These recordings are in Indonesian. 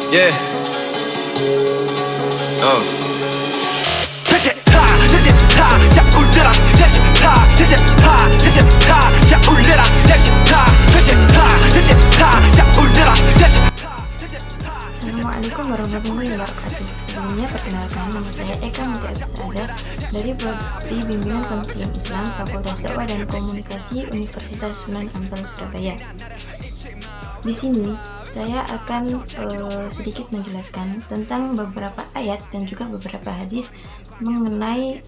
Yeah. Assalamualaikum warahmatullahi wabarakatuh. Sebelumnya perkenalkan, nama saya Eka Mutia Susada dari Prodi Bimbingan Konseling Islam Fakultas Dakwah dan Komunikasi Universitas Sunan Ampel Surabaya. Di sini saya akan sedikit menjelaskan tentang beberapa ayat dan juga beberapa hadis mengenai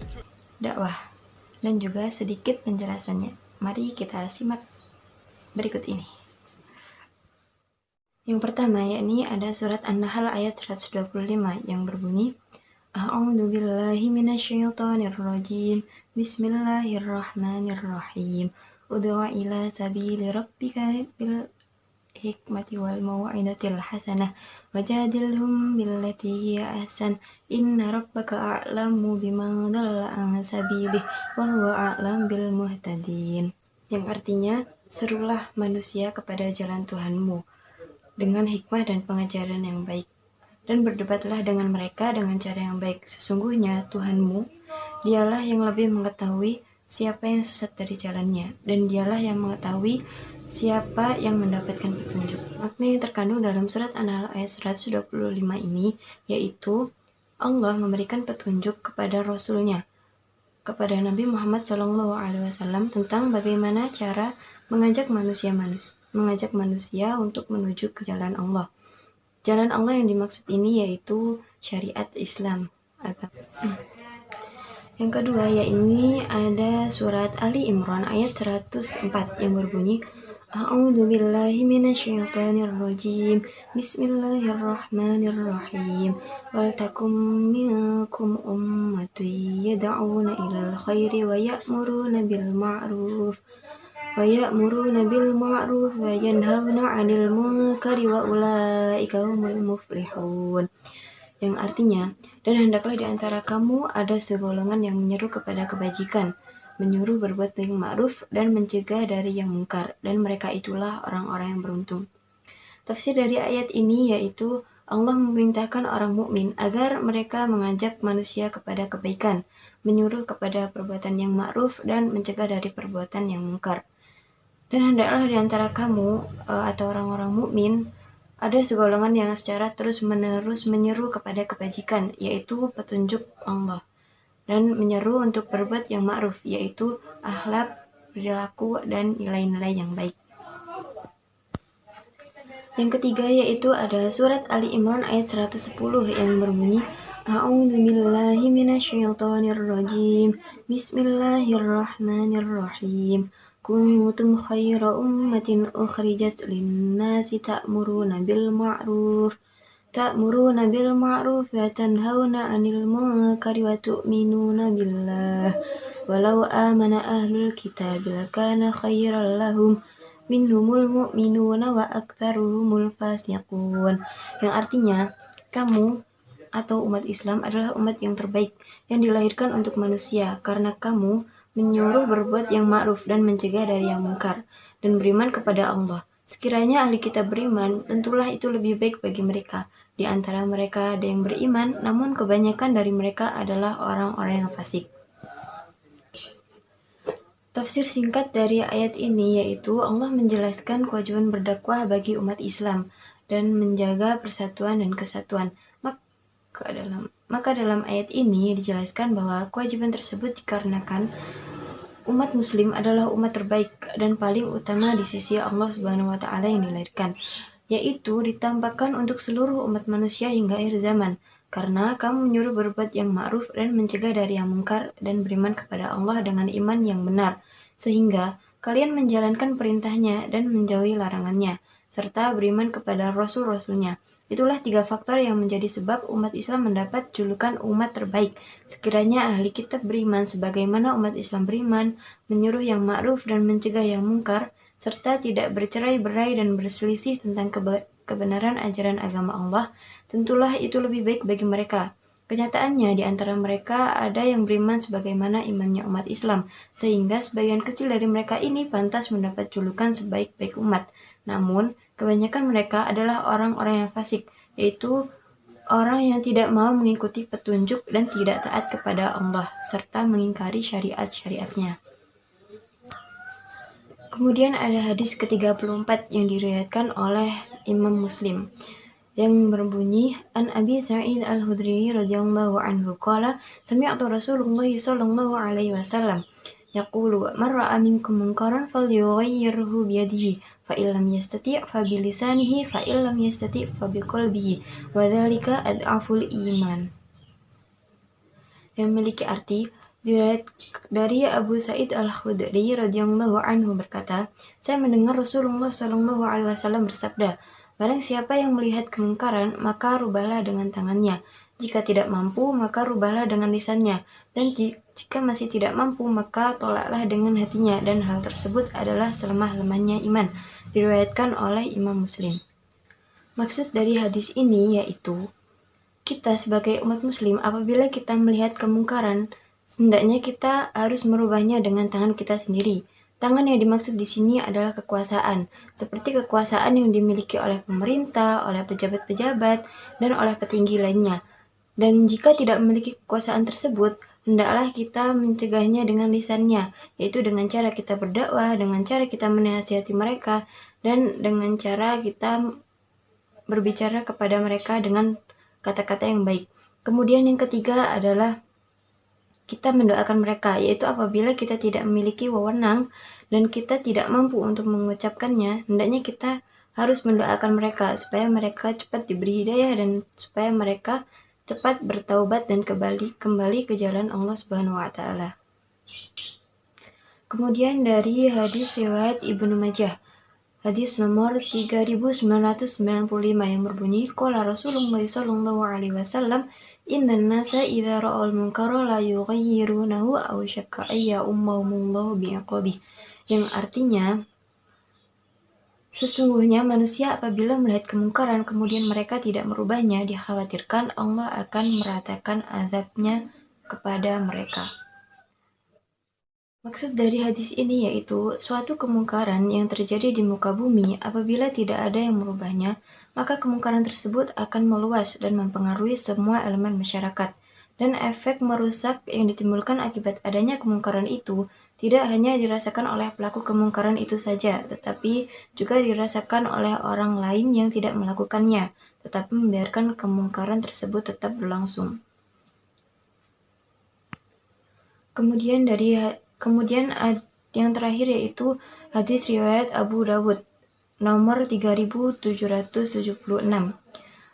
dakwah dan juga sedikit penjelasannya. Mari kita simak berikut ini. Yang pertama yakni ada surat An-Nahl ayat 125 yang berbunyi A'udzu billahi minasyaitonir rajim. Bismillahirrahmanirrahim. Ud'u ila sabili rabbika bil hikmati wal mau'izatil hasanah wajadilhum billati hiya ahsan inna rabbaka a'lamu biman dhalla an sabilihi wa huwa a'lam bil muhtadin. Yang artinya, serulah manusia kepada jalan Tuhanmu dengan hikmah dan pengajaran yang baik, dan berdebatlah dengan mereka dengan cara yang baik. Sesungguhnya Tuhanmu, dialah yang lebih mengetahui siapa yang sesat dari jalannya, dan dialah yang mengetahui siapa yang mendapatkan petunjuk. Makna yang terkandung dalam surat An-Nahl ayat 125 ini, yaitu Allah memberikan petunjuk kepada Rasul-Nya, kepada Nabi Muhammad SAW tentang bagaimana cara mengajak manusia untuk menuju ke jalan Allah. Jalan Allah yang dimaksud ini yaitu syariat Islam. Yang kedua yakni ada surat Ali Imran ayat 104 yang berbunyi A'udzu billahi minasyaitonir rajim. Bismillahirrahmanirrahim. Wal takum minkum ummatun yad'una ilal khairi wa ya'muruna bil ma'ruf wa yanhauna 'anil munkari wa ulaika humul muflihun. Yang artinya, dan hendaklah di antara kamu ada segolongan yang menyeru kepada kebajikan, menyuruh berbuat yang ma'ruf dan mencegah dari yang mungkar, dan mereka itulah orang-orang yang beruntung. Tafsir dari ayat ini yaitu Allah memerintahkan orang mukmin agar mereka mengajak manusia kepada kebaikan, menyuruh kepada perbuatan yang ma'ruf dan mencegah dari perbuatan yang mungkar. Dan hendaklah di antara kamu atau orang-orang mukmin ada segolongan yang secara terus-menerus menyeru kepada kebajikan, yaitu petunjuk Allah, dan menyeru untuk berbuat yang ma'ruf, yaitu akhlak, perilaku, dan nilai-nilai yang baik. Yang ketiga yaitu ada surat Ali Imran ayat 110 yang berbunyi A'udzu billahi minasyaitonir rajim. Bismillahirrahmanirrahim. Kuntum khaira ummatin ukhrijat lin-nasi ta'muruna bil ma'ruf wa tanhauna 'anil munkari wa tu'minuna billah. Walau amana ahlul kitab lakana khairan lahum minhumul mu'minuna wa aktsaruhumul fasiqun. Yang artinya, kamu atau umat Islam adalah umat yang terbaik yang dilahirkan untuk manusia, karena kamu menyuruh berbuat yang ma'ruf dan mencegah dari yang mungkar, dan beriman kepada Allah. Sekiranya ahli kitab beriman, tentulah itu lebih baik bagi mereka. Di antara mereka ada yang beriman, namun kebanyakan dari mereka adalah orang-orang yang fasik. Tafsir singkat dari ayat ini yaitu Allah menjelaskan kewajiban berdakwah bagi umat Islam dan menjaga persatuan dan kesatuan. Maka dalam ayat ini dijelaskan bahwa kewajiban tersebut dikarenakan umat muslim adalah umat terbaik dan paling utama di sisi Allah Subhanahu wa taala yang dilahirkan, yaitu ditampakkan untuk seluruh umat manusia hingga akhir zaman. Karena kamu menyuruh berbuat yang ma'ruf dan mencegah dari yang mungkar dan beriman kepada Allah dengan iman yang benar, sehingga kalian menjalankan perintahnya dan menjauhi larangannya, serta beriman kepada Rasul-Rasulnya. Itulah 3 faktor yang menjadi sebab umat Islam mendapat julukan umat terbaik. Sekiranya ahli kitab beriman sebagaimana umat Islam beriman, menyuruh yang ma'ruf dan mencegah yang mungkar, serta tidak bercerai-berai dan berselisih tentang kebenaran ajaran agama Allah, tentulah itu lebih baik bagi mereka. Kenyataannya di antara mereka ada yang beriman sebagaimana imannya umat Islam, sehingga sebagian kecil dari mereka ini pantas mendapat julukan sebaik-baik umat. Namun, kebanyakan mereka adalah orang-orang yang fasik, yaitu orang yang tidak mau mengikuti petunjuk dan tidak taat kepada Allah, serta mengingkari syariat-syariatnya. Kemudian ada hadis ke-34 yang diriwayatkan oleh Imam Muslim yang berbunyi an Abi Sa'id Al-Khudri radhiyallahu anhu qala sami'tu Rasulullah sallallahu alaihi wasallam yaqulu man ra'a minkum munkaran falyughayyirhu bi yadihi fa illam yastati' fa bi lisanihi fa illam yastati' fa bi qalbihi wa dzalika ad'aful iman. Yang memiliki arti dari Abu Sa'id Al-Khudri radhiyallahu anhu berkata, saya mendengar Rasulullah sallallahu alaihi wasallam bersabda, barang siapa yang melihat kemungkaran, maka rubahlah dengan tangannya. Jika tidak mampu, maka rubahlah dengan lisannya. Dan jika masih tidak mampu, maka tolaklah dengan hatinya. Dan hal tersebut adalah selemah-lemahnya iman. Diriwayatkan oleh Imam Muslim. Maksud dari hadis ini yaitu, kita sebagai umat muslim apabila kita melihat kemungkaran, hendaknya kita harus merubahnya dengan tangan kita sendiri. Tangan yang dimaksud di sini adalah kekuasaan, seperti kekuasaan yang dimiliki oleh pemerintah, oleh pejabat-pejabat, dan oleh petinggi lainnya. Dan jika tidak memiliki kekuasaan tersebut, hendaklah kita mencegahnya dengan lisannya, yaitu dengan cara kita berdakwah, dengan cara kita menasihati mereka, dan dengan cara kita berbicara kepada mereka dengan kata-kata yang baik. Kemudian yang ketiga adalah kita mendoakan mereka, yaitu apabila kita tidak memiliki wewenang dan kita tidak mampu untuk mengucapkannya, hendaknya kita harus mendoakan mereka supaya mereka cepat diberi hidayah dan supaya mereka cepat bertaubat dan kembali ke jalan Allah Subhanahu wa taala. Kemudian dari hadis riwayat Ibnu Majah, hadis nomor 3995 yang berbunyi qala Rasulullah sallallahu alaihi wasallam innan nasa idza ra'al munkara la yughayyirunahu aw syakka ayya ummahumullahu bi'iqabih, yang artinya sesungguhnya manusia apabila melihat kemungkaran kemudian mereka tidak merubahnya, dikhawatirkan Allah akan meratakan azabnya kepada mereka. Maksud dari hadis ini yaitu suatu kemungkaran yang terjadi di muka bumi apabila tidak ada yang merubahnya, maka kemungkaran tersebut akan meluas dan mempengaruhi semua elemen masyarakat. Dan efek merusak yang ditimbulkan akibat adanya kemungkaran itu tidak hanya dirasakan oleh pelaku kemungkaran itu saja, tetapi juga dirasakan oleh orang lain yang tidak melakukannya, tetapi membiarkan kemungkaran tersebut tetap berlangsung. Kemudian yang terakhir yaitu hadis riwayat Abu Dawud nomor 3776.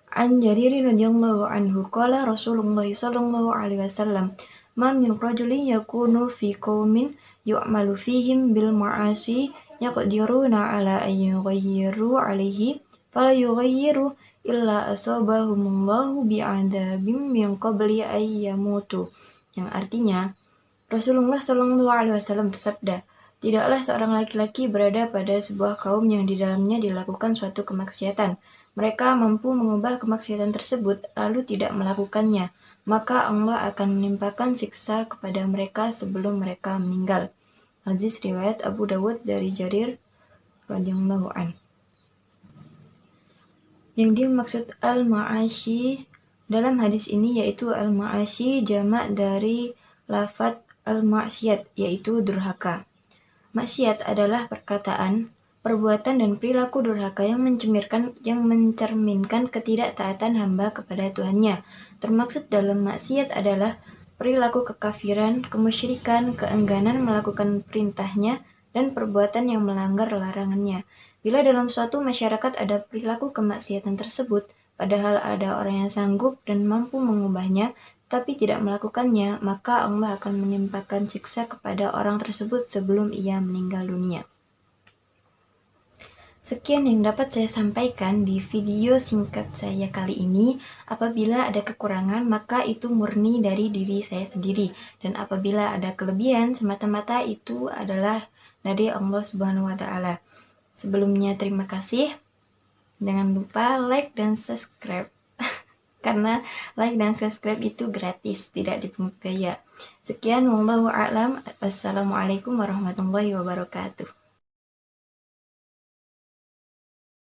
An Jarir radhiyallahu anhu qala Rasulullah sallallahu alaihi wasallam ma min rajulin yakunu fi qaumin yu'malu fihim bil ma'asi yaqdiruna ala an yughayyiru alaihi fala yughayyiru illa asabahumullahu bi'adzabim min qabli an yamutu, yang artinya Rasulullah Shallallahu Alaihi Wasallam bersabda, tidaklah seorang laki-laki berada pada sebuah kaum yang di dalamnya dilakukan suatu kemaksiatan. Mereka mampu mengubah kemaksiatan tersebut lalu tidak melakukannya, maka Allah akan menimpakan siksa kepada mereka sebelum mereka meninggal. Hadis riwayat Abu Dawud dari Jarir radhiyallahu an. Yang dimaksud al-ma'asyi dalam hadis ini yaitu al-ma'asyi jamak dari lafadz al-maksiat, yaitu durhaka. Maksiat adalah perkataan, perbuatan dan perilaku durhaka yang mencerminkan ketidaktaatan hamba kepada Tuhannya. Termaksud dalam maksiat adalah perilaku kekafiran, kemusyrikan, keengganan melakukan perintahnya, dan perbuatan yang melanggar larangannya. Bila dalam suatu masyarakat ada perilaku kemaksiatan tersebut, padahal ada orang yang sanggup dan mampu mengubahnya, tapi tidak melakukannya, maka Allah akan menimpakan siksa kepada orang tersebut sebelum ia meninggal dunia. Sekian yang dapat saya sampaikan di video singkat saya kali ini. Apabila ada kekurangan, maka itu murni dari diri saya sendiri. Dan apabila ada kelebihan, semata-mata itu adalah dari Allah Subhanahu wa taala. Sebelumnya terima kasih. Jangan lupa like dan subscribe. Karena like dan subscribe itu gratis, tidak dipungut biaya. Sekian, wallahu a'lam. Wassalamualaikum warahmatullahi wabarakatuh.